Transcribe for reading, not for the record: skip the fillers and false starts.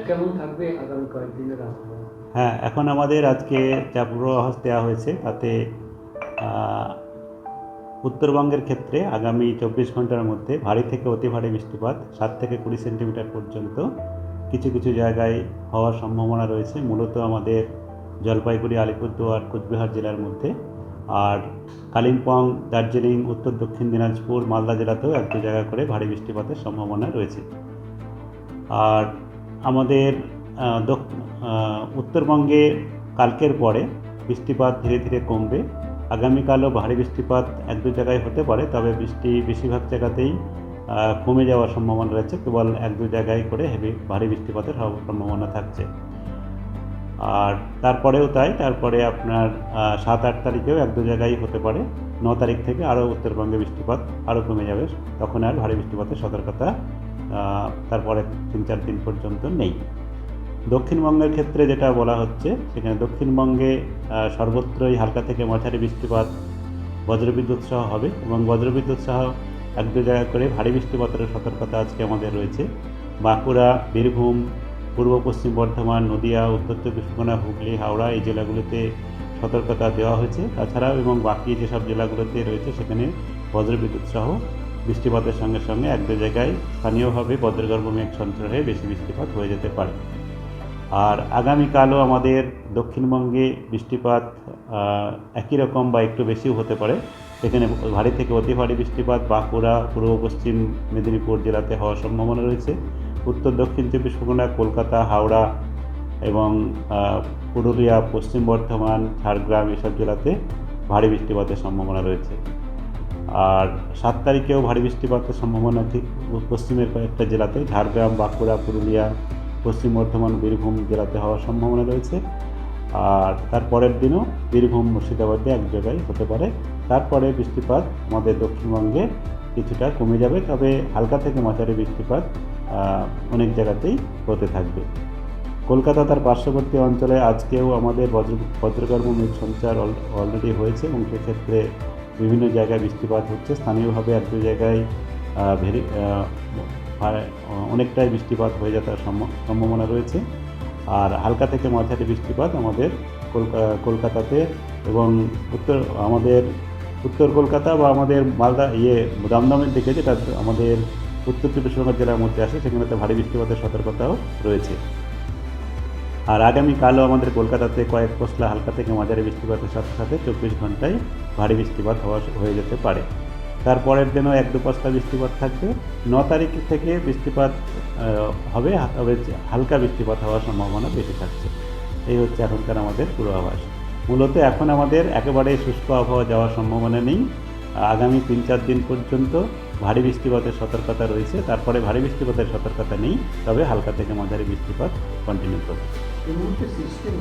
কেমন থাকবে আগামী কয়েকদিনের আবহাওয়া? হ্যাঁ, এখন আমাদের আজকে যা পূর্বাভাস দেওয়া হয়েছে তাতে উত্তরবঙ্গের ক্ষেত্রে আগামী 24 ঘন্টার মধ্যে ভারী থেকে অতি ভারী বৃষ্টিপাত 7 থেকে 20 সেন্টিমিটার পর্যন্ত কিছু কিছু জায়গায় হওয়ার সম্ভাবনা রয়েছে, মূলত আমাদের জলপাইগুড়ি, আলিপুরদুয়ার, কোচবিহার জেলার মধ্যে। আর কালিম্পং, দার্জিলিং, উত্তর দক্ষিণ দিনাজপুর, মালদা জেলাতেও এক দু জায়গা করে ভারী বৃষ্টিপাতের সম্ভাবনা রয়েছে। আর আমাদের উত্তরবঙ্গে কালকের পরে বৃষ্টিপাত ধীরে ধীরে কমবে। আগামীকালও ভারী বৃষ্টিপাত এক দু জায়গায় হতে পারে, তবে বৃষ্টি বেশিরভাগ জায়গাতেই কমে যাওয়ার সম্ভাবনা রয়েছে, কেবল এক দু জায়গায় করে ভারী বৃষ্টিপাতের সম্ভাবনা থাকছে। আর তারপরেও তাই, তারপরে আপনার 7-8 তারিখেও এক দু জায়গায় হতে পারে। 9 তারিখ থেকে আরও উত্তরবঙ্গে বৃষ্টিপাত আরও কমে যাবে, তখন আর ভারী বৃষ্টিপাতের সতর্কতা তারপরে 3-4 দিন পর্যন্ত নেই। দক্ষিণবঙ্গের ক্ষেত্রে যেটা বলা হচ্ছে, সেখানে দক্ষিণবঙ্গে সর্বত্রই হালকা থেকে মাঝারি বৃষ্টিপাত, বজ্রবিদ্যুৎ সহ হবে, এবং বজ্রবিদ্যুৎ সহ এক দু জায়গা করে ভারী বৃষ্টিপাতের সতর্কতা আজকে আমাদের রয়েছে। বাঁকুড়া, বীরভূম, পূর্ব পশ্চিম বর্ধমান, নদিয়া, উত্তর চব্বিশ পরগনা, হুগলি, হাওড়া এই জেলাগুলিতে সতর্কতা দেওয়া হয়েছে। তাছাড়াও এবং বাকি যেসব জেলাগুলোতে রয়েছে সেখানে বজ্রবিদ্যুৎ সহ বৃষ্টিপাতের সঙ্গে সঙ্গে এক দু জায়গায় স্থানীয়ভাবে বজ্রগর্ভ মেঘ সঞ্চার হয়ে বেশি বৃষ্টিপাত হয়ে যেতে পারে। আর আগামীকালও আমাদের দক্ষিণবঙ্গে বৃষ্টিপাত একই রকম বা একটু বেশিও হতে পারে। সেখানে ভারী থেকে অতি ভারী বৃষ্টিপাত বাঁকুড়া, পূর্ব পশ্চিম মেদিনীপুর জেলাতে হওয়ার সম্ভাবনা রয়েছে। উত্তর দক্ষিণ চব্বিশ পরগনা, কলকাতা, হাওড়া এবং পুরুলিয়া, পশ্চিম বর্ধমান, ঝাড়গ্রাম এসব জেলাতে ভারী বৃষ্টিপাতের সম্ভাবনা রয়েছে। আর 7 তারিখেও ভারী বৃষ্টিপাতের সম্ভাবনা ঠিক পশ্চিমের কয়েকটা জেলাতে, ঝাড়গ্রাম, বাঁকুড়া, পুরুলিয়া, পশ্চিম বর্ধমান, বীরভূম জেলাতে হওয়ার সম্ভাবনা রয়েছে। আর তারপরের দিনও বীরভূম, মুর্শিদাবাদে এক জায়গায় হতে পারে। তারপরে বৃষ্টিপাত আমাদের দক্ষিণবঙ্গে কিছুটা কমে যাবে, তবে হালকা থেকে মাঝারি বৃষ্টিপাত অনেক জায়গাতেই হতে থাকবে। কলকাতা তার পার্শ্ববর্তী অঞ্চলে আজকেও আমাদের বজ্রগর্ভ মেঘ সঞ্চার অলরেডি হয়েছে, এবং সেক্ষেত্রে বিভিন্ন জায়গায় বৃষ্টিপাত হচ্ছে। স্থানীয়ভাবে এক দু জায়গায় অনেকটাই বৃষ্টিপাত হয়ে যাওয়ার সম্ভাবনা রয়েছে। আর হালকা থেকে মাঝারি বৃষ্টিপাত আমাদের কলকাতাতে এবং আমাদের উত্তর কলকাতা বা আমাদের মালদা দমদমের দিকে, যেটা আমাদের উত্তর চব্বিশ পরগনা জেলার মধ্যে আসে, সেখানেতে ভারী বৃষ্টিপাতের সতর্কতাও রয়েছে। আর আগামীকালও আমাদের কলকাতাতে কয়েক পশলা হালকা থেকে মাঝারি বৃষ্টিপাতের সাথে সাথে 24 ঘন্টায় ভারী বৃষ্টিপাত হয়ে যেতে পারে। তারপরের দিনও এক দু পশলা বৃষ্টিপাত থাকবে। 9 তারিখ থেকে বৃষ্টিপাত হবে, তবে হালকা বৃষ্টিপাত হওয়ার সম্ভাবনা বেশি থাকছে। এই হচ্ছে এখনকার আমাদের পূর্বাভাস। মূলত এখন আমাদের একেবারে শুষ্ক আবহাওয়া যাওয়ার সম্ভাবনা নেই। আগামী 3-4 দিন পর্যন্ত ভারী বৃষ্টিপাতের সতর্কতা রয়েছে, তারপরে ভারী বৃষ্টিপাতের সতর্কতা নেই, তবে হালকা থেকে মাঝারি বৃষ্টিপাত কন্টিনিউ করবে। এই মুহূর্তে সিস্টেম